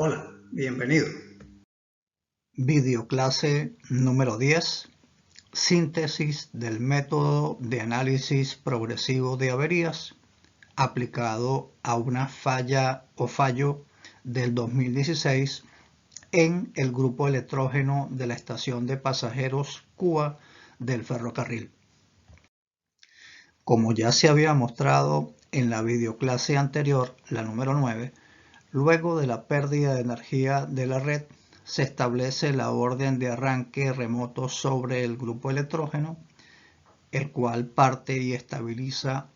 Hola, bienvenido. Videoclase número 10. Síntesis del método de análisis progresivo de averías aplicado a una falla o fallo del 2016 en el grupo electrógeno de la estación de pasajeros Cuba del ferrocarril. Como ya se había mostrado en la videoclase anterior, la número 9, luego de la pérdida de energía de la red, se establece la orden de arranque remoto sobre el grupo electrógeno, el cual parte y estabiliza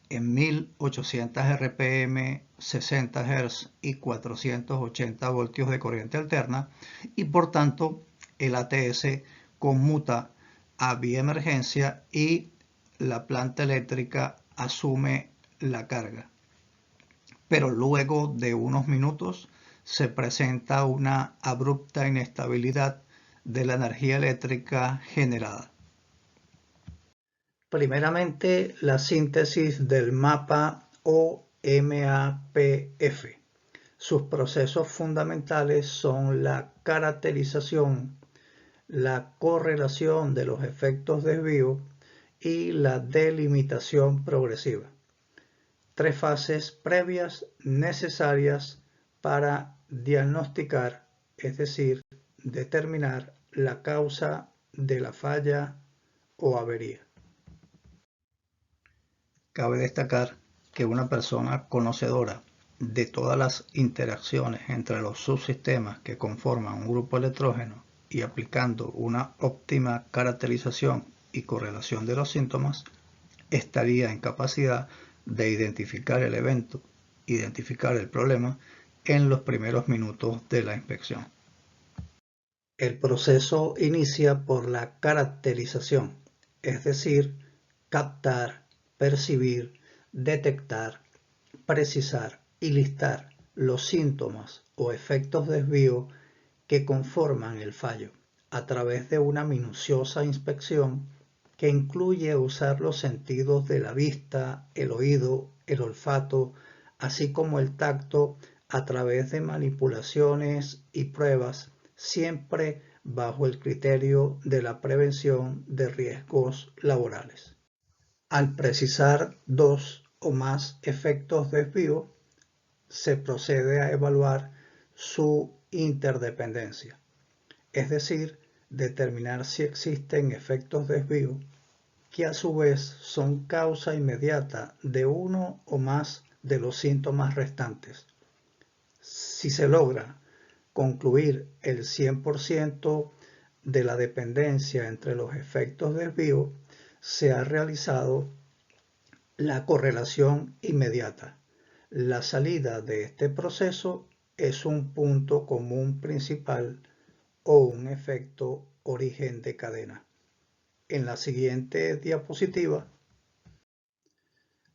en 1800 RPM, 60 Hz y 480 voltios de corriente alterna, y por tanto el ATS conmuta a vía emergencia y la planta eléctrica asume la carga. Pero luego de unos minutos se presenta una abrupta inestabilidad de la energía eléctrica generada. Primeramente, la síntesis del mapa o MAPF. Sus procesos fundamentales son la caracterización, la correlación de los efectos desvío y la delimitación progresiva. Tres fases previas necesarias para diagnosticar, es decir, determinar la causa de la falla o avería. Cabe destacar que una persona conocedora de todas las interacciones entre los subsistemas que conforman un grupo electrógeno y aplicando una óptima caracterización y correlación de los síntomas, estaría en capacidad de identificar el evento, identificar el problema en los primeros minutos de la inspección. El proceso inicia por la caracterización, es decir, captar, percibir, detectar, precisar y listar los síntomas o efectos desvío que conforman el fallo a través de una minuciosa inspección que incluye usar los sentidos de la vista, el oído, el olfato, así como el tacto a través de manipulaciones y pruebas, siempre bajo el criterio de la prevención de riesgos laborales. Al precisar dos o más efectos desvío, se procede a evaluar su interdependencia, es decir, determinar si existen efectos desvío que a su vez son causa inmediata de uno o más de los síntomas restantes. Si se logra concluir el 100% de la dependencia entre los efectos desvío, se ha realizado la correlación inmediata. La salida de este proceso es un punto común principal o un efecto origen de cadena. En la siguiente diapositiva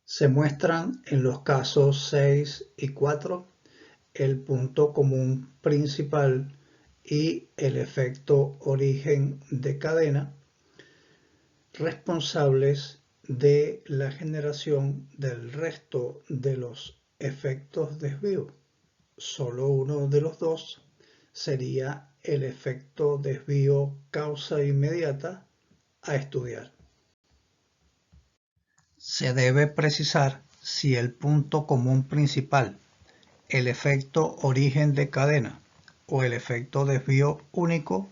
se muestran en los casos 6 y 4 el punto común principal y el efecto origen de cadena responsables de la generación del resto de los efectos desvío. Solo uno de los dos sería el efecto desvío causa inmediata a estudiar. Se debe precisar si el punto común principal, el efecto origen de cadena o el efecto desvío único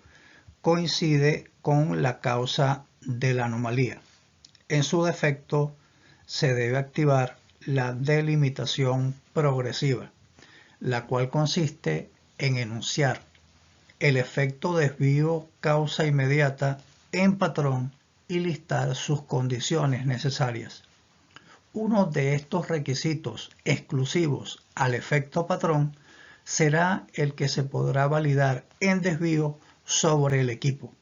coincide con la causa de la anomalía. En su defecto, se debe activar la delimitación progresiva, la cual consiste en enunciar el efecto desvío causa inmediata en patrón y listar sus condiciones necesarias. Uno de estos requisitos exclusivos al efecto patrón será el que se podrá validar en desvío sobre el equipo.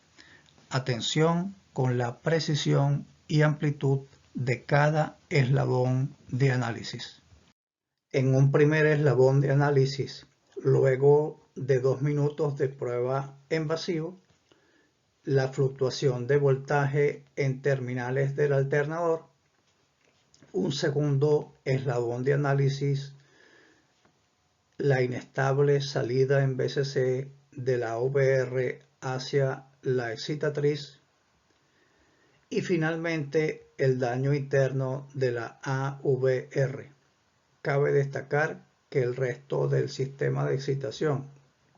Atención con la precisión y amplitud de cada eslabón de análisis. En un primer eslabón de análisis, luego de 2 minutos de prueba en vacío, la fluctuación de voltaje en terminales del alternador. Un segundo eslabón de análisis, la inestable salida en BCC de la OVR hacia la excitatriz y finalmente el daño interno de la AVR. Cabe destacar que el resto del sistema de excitación,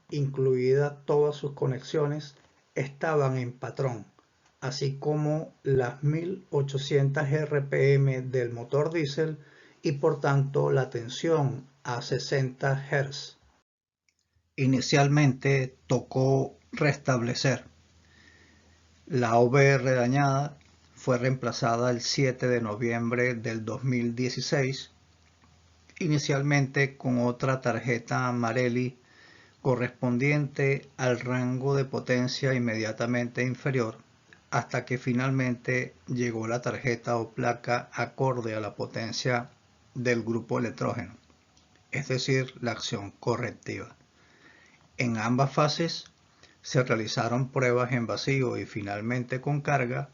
incluidas todas sus conexiones, estaban en patrón, así como las 1800 RPM del motor diésel y por tanto la tensión a 60 Hz. Inicialmente tocó restablecer. La OVR dañada fue reemplazada el 7 de noviembre del 2016, inicialmente con otra tarjeta Marelli correspondiente al rango de potencia inmediatamente inferior, hasta que finalmente llegó la tarjeta o placa acorde a la potencia del grupo electrógeno, es decir, la acción correctiva. En ambas fases se realizaron pruebas en vacío y finalmente con carga,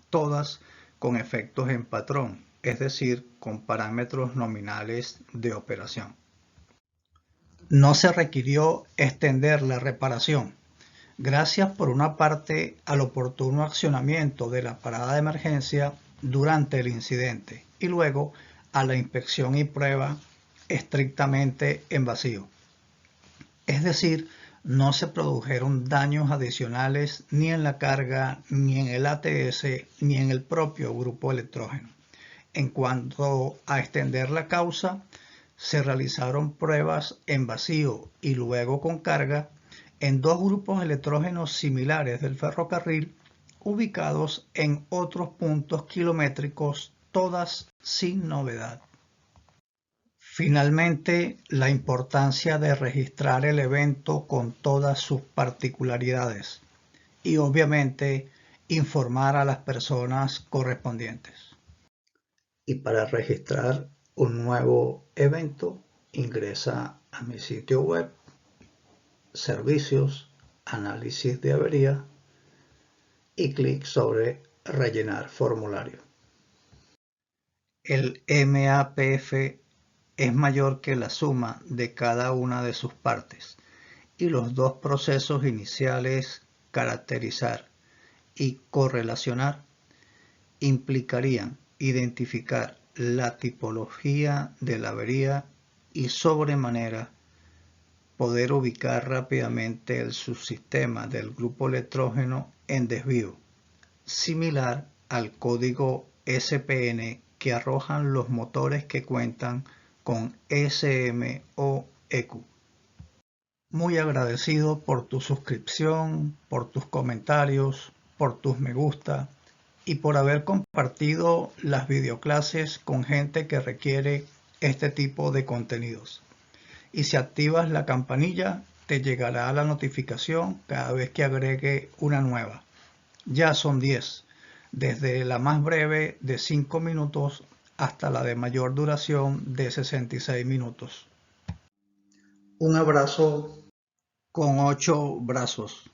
todas con efectos en patrón, es decir, con parámetros nominales de operación. No se requirió extender la reparación, gracias por una parte al oportuno accionamiento de la parada de emergencia durante el incidente y luego a la inspección y prueba estrictamente en vacío. Es decir, no se produjeron daños adicionales ni en la carga, ni en el ATS, ni en el propio grupo electrógeno. En cuanto a extender la causa, se realizaron pruebas en vacío y luego con carga en dos grupos electrógenos similares del ferrocarril ubicados en otros puntos kilométricos, todas sin novedad. Finalmente, la importancia de registrar el evento con todas sus particularidades y obviamente informar a las personas correspondientes. Y para registrar un nuevo evento, ingresa a mi sitio web, servicios, análisis de avería y clic sobre rellenar formulario. El MAPF es mayor que la suma de cada una de sus partes y los dos procesos iniciales, caracterizar y correlacionar, implicarían identificar la tipología de la avería y sobremanera poder ubicar rápidamente el subsistema del grupo electrógeno en desvío, similar al código SPN que arrojan los motores que cuentan con SM o EQ. Muy agradecido por tu suscripción, por tus comentarios, por tus me gusta y por haber compartido las videoclases con gente que requiere este tipo de contenidos. Y si activas la campanilla, te llegará la notificación cada vez que agregue una nueva. Ya son 10, desde la más breve de 5 minutos hasta la de mayor duración de 66 minutos. Un abrazo con 8 brazos.